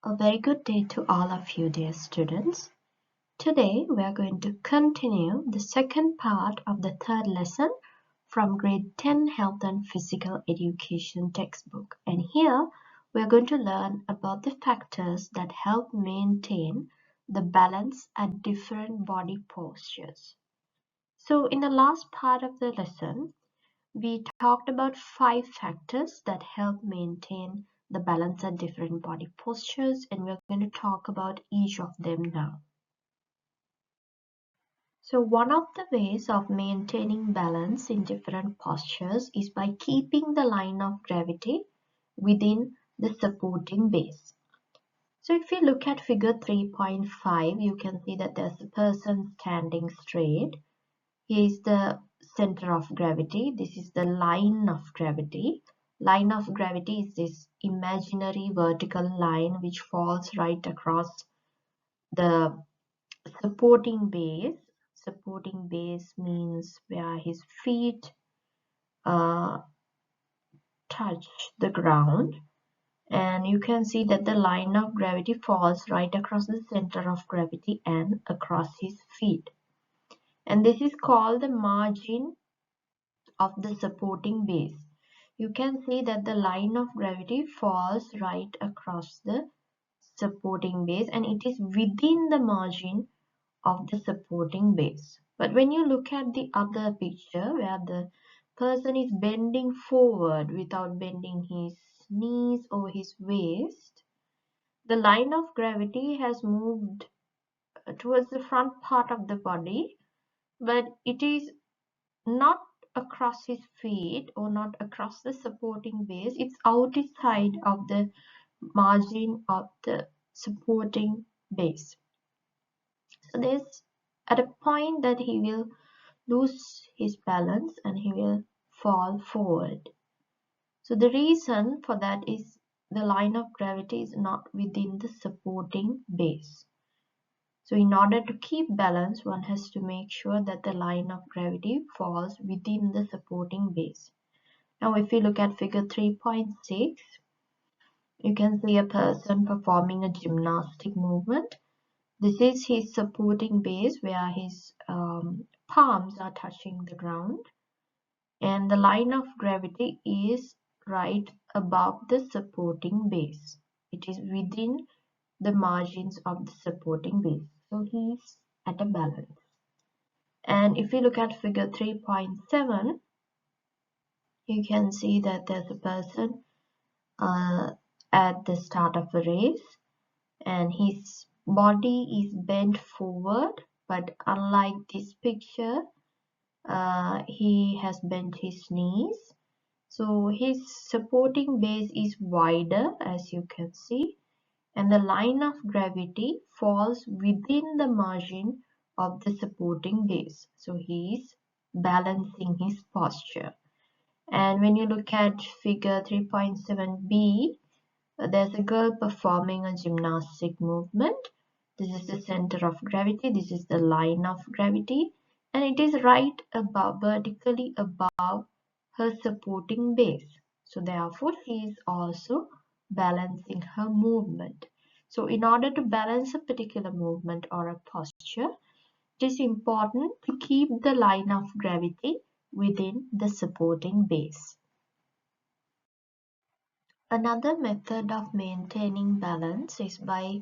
A very good day to all of you, dear students. Today we are going to continue the second part of the third lesson from grade 10 Health and Physical Education textbook. And here we are going to learn about the factors that help maintain the balance at different body postures. So in the last part of the lesson, we talked about 5 factors that help maintain the balance at different body postures, and we're going to talk about each of them now. So one of the ways of maintaining balance in different postures is by keeping the line of gravity within the supporting base. So if you look at figure 3.5, you can see that there's a person standing straight. Here is the center of gravity. This is the line of gravity. Line of gravity is this imaginary vertical line which falls right across the supporting base. Supporting base means where his feet touch the ground. And you can see that the line of gravity falls right across the center of gravity and across his feet. And this is called the margin of the supporting base. You can see that the line of gravity falls right across the supporting base and it is within the margin of the supporting base. But when you look at the other picture where the person is bending forward without bending his knees or his waist, the line of gravity has moved towards the front part of the body, but it is not across his feet or not across the supporting base. It's outside of the margin of the supporting base. So there's at a point that he will lose his balance and he will fall forward. So the reason for that is the line of gravity is not within the supporting base. So in order to keep balance, one has to make sure that the line of gravity falls within the supporting base. Now if you look at figure 3.6, you can see a person performing a gymnastic movement. This is his supporting base where his palms are touching the ground. And the line of gravity is right above the supporting base. It is within the margins of the supporting base. So he is at a balance. And if you look at figure 3.7, you can see that there's a person at the start of a race and his body is bent forward, but unlike this picture, he has bent his knees. So his supporting base is wider, as you can see, and the line of gravity falls within the margin of the supporting base. So he is balancing his posture. And when you look at figure 3.7b, there's a girl performing a gymnastic movement. This is the center of gravity. This is the line of gravity. And it is right above, vertically above her supporting base. So therefore, she is also balancing her movement. So in order to balance a particular movement or a posture, it is important to keep the line of gravity within the supporting base. Another method of maintaining balance is by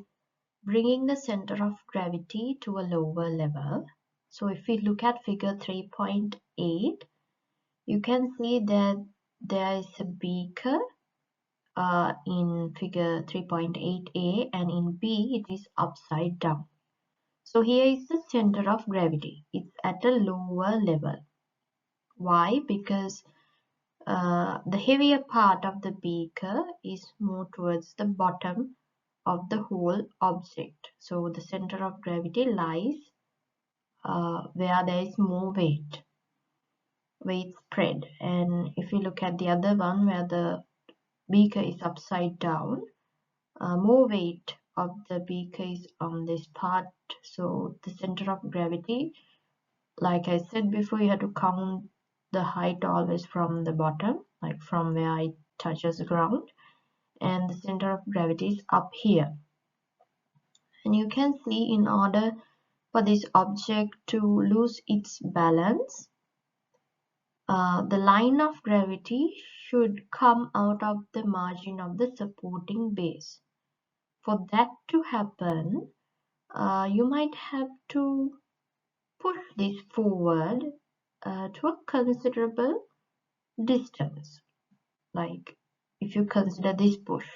bringing the center of gravity to a lower level. So if we look at figure 3.8, you can see that there is a beaker in figure 3.8a, and in B it is upside down. So here is the center of gravity. It's at a lower level. Why? Because the heavier part of the beaker is more towards the bottom of the whole object. So the center of gravity lies where there is more weight spread. And if you look at the other one where the beaker is upside down, more weight of the beaker is on this part. So the center of gravity, like I said before, you have to count the height always from the bottom, like from where it touches the ground, and the center of gravity is up here. And you can see in order for this object to lose its balance, the line of gravity should come out of the margin of the supporting base. For that to happen, you might have to push this forward to a considerable distance, like if you consider this push.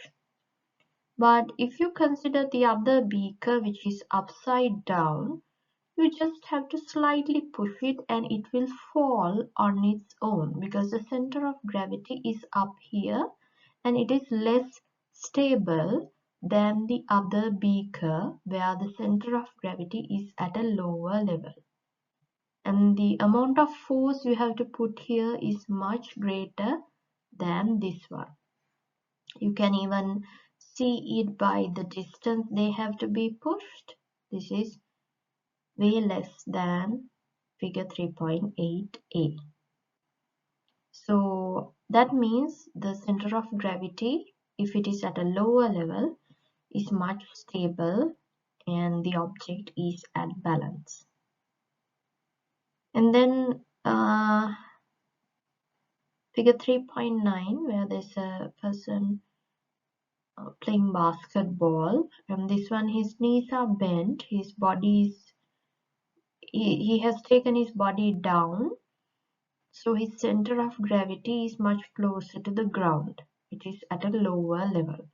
But if you consider the other beaker, which is upside down, you just have to slightly push it and it will fall on its own, because the center of gravity is up here and it is less stable than the other beaker where the center of gravity is at a lower level. And the amount of force you have to put here is much greater than this one. You can even see it by the distance they have to be pushed. This is way less than figure 3.8a. So that means the center of gravity, if it is at a lower level, is much stable and the object is at balance. And then figure 3.9, where there's a person playing basketball, and this one his knees are bent, his body is he has taken his body down, so his center of gravity is much closer to the ground. It is at a lower level.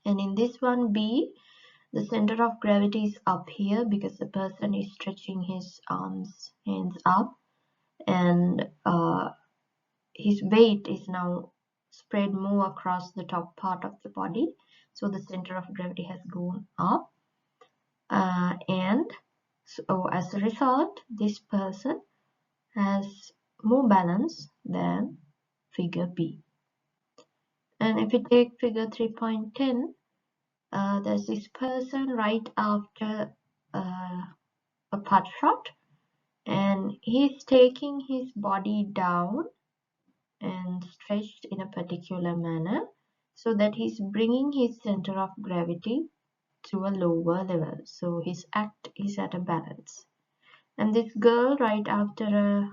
And in this one B, the center of gravity is up here because the person is stretching his hands up, and his weight is now spread more across the top part of the body, so the center of gravity has gone up, and so as a result this person has more balance than figure B. And if you take figure 3.10, there's this person right after a putt shot, and he's taking his body down and stretched in a particular manner so that he's bringing his center of gravity to a lower level. So his act is at a balance. And this girl right after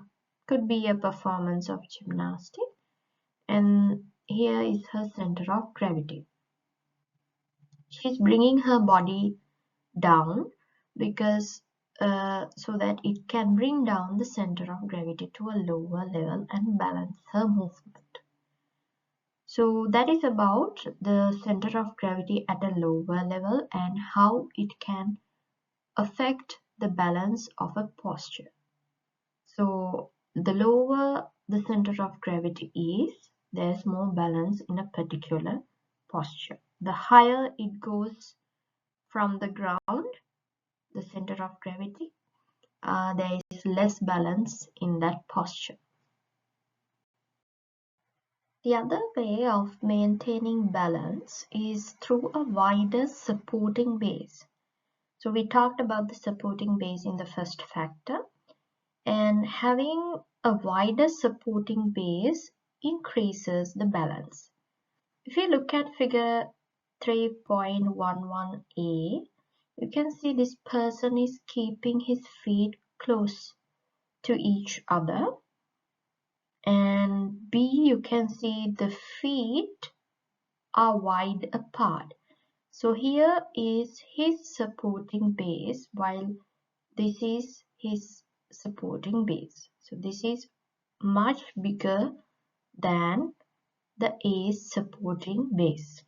could be a performance of gymnastics, and here is her center of gravity. She's bringing her body down because so that it can bring down the center of gravity to a lower level and balance her movement. So that is about the center of gravity at a lower level and how it can affect the balance of a posture. So the lower the center of gravity is, there's more balance in a particular posture. The higher it goes from the ground, the center of gravity, there is less balance in that posture. The other way of maintaining balance is through a wider supporting base. So we talked about the supporting base in the first factor, and having a wider supporting base increases the balance. If you look at figure 3.11a, you can see this person is keeping his feet close to each other, and B, you can see the feet are wide apart. So here is his supporting base, while this is his supporting base. So this is much bigger than the A's supporting base.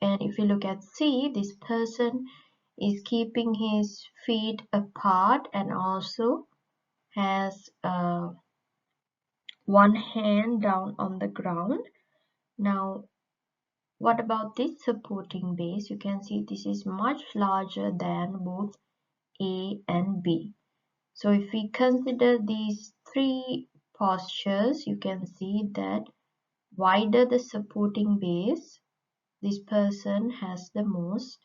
And if you look at C, this person is keeping his feet apart and also has one hand down on the ground. Now, what about this supporting base? You can see this is much larger than both A and B. So if we consider these three postures, you can see that wider the supporting base, this person has the most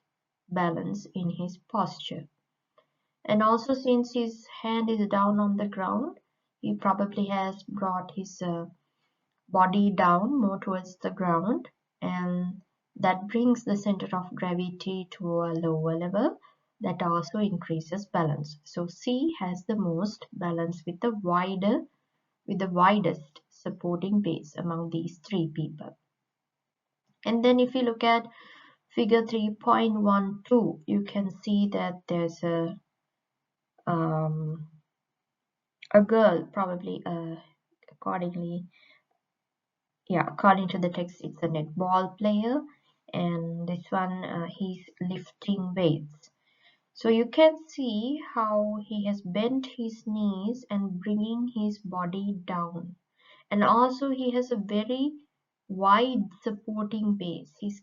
balance in his posture. And also, since his hand is down on the ground, he probably has brought his body down more towards the ground, and that brings the center of gravity to a lower level. That also increases balance. So C has the most balance with the widest supporting base among these three people. And then if you look at figure 3.12, you can see that there's a girl, probably according to the text, it's a netball player, and this one he's lifting weights. So you can see how he has bent his knees and bringing his body down, and also he has a very wide supporting base. He's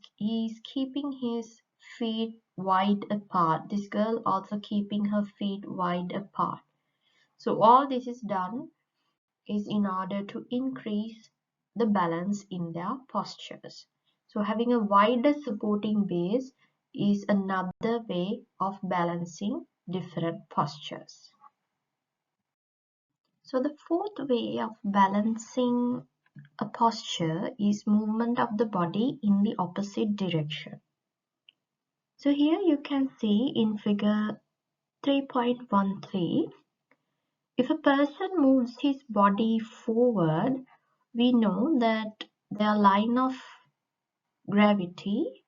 keeping his feet wide apart. This girl also keeping her feet wide apart. So all this is done is in order to increase the balance in their postures. So having a wider supporting base is another way of balancing different postures. So the fourth way of balancing a posture is movement of the body in the opposite direction. So here you can see in figure 3.13, if a person moves his body forward, we know that their line of gravity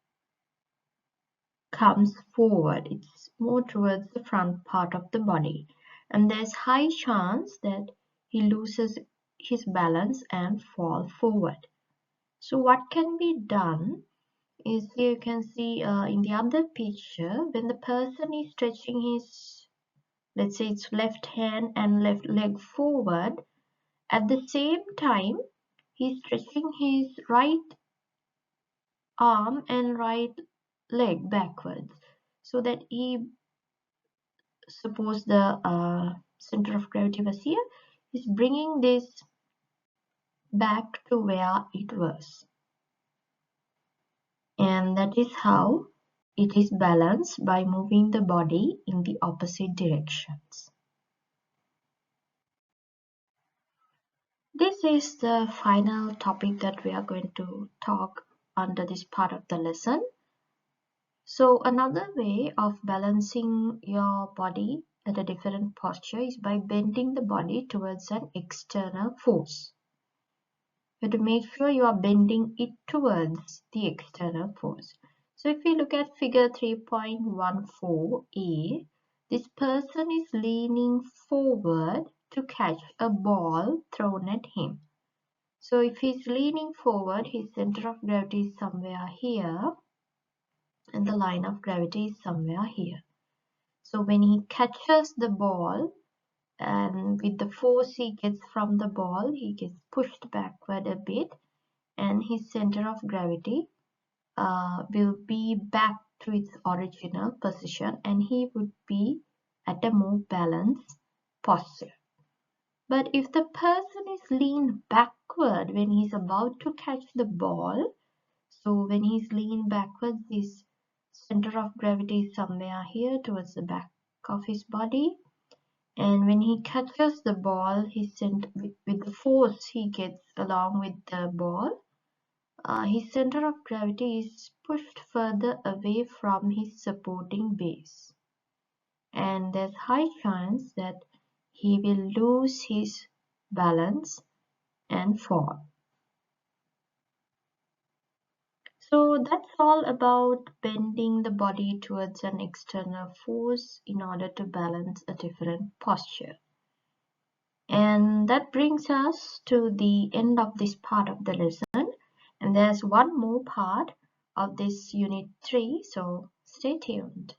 comes forward. It's more towards the front part of the body. And there's high chance that he loses his balance and fall forward. So what can be done is, here you can see in the other picture, when the person is stretching his, let's say it's left hand and left leg forward, at the same time he's stretching his right arm and right leg backwards, so that suppose the center of gravity was here, is bringing this back to where it was, and that is how it is balanced, by moving the body in the opposite directions. This is the final topic that we are going to talk under this part of the lesson. So another way of balancing your body at a different posture is by bending the body towards an external force. You have to make sure you are bending it towards the external force. So if we look at figure 3.14a, this person is leaning forward to catch a ball thrown at him. So if he's leaning forward, his center of gravity is somewhere here, and the line of gravity is somewhere here. So when he catches the ball, and with the force he gets from the ball, he gets pushed backward a bit, and his center of gravity will be back to its original position, and he would be at a more balanced posture. But if the person is leaned backward when he's about to catch the ball, so when he's leaned backwards, his center of gravity is somewhere here towards the back of his body, and when he catches the ball, with the force he gets along with the ball, his center of gravity is pushed further away from his supporting base, and there's high chance that he will lose his balance and fall. So that's all about bending the body towards an external force in order to balance a different posture. And that brings us to the end of this part of the lesson. And there's one more part of this unit 3, so stay tuned.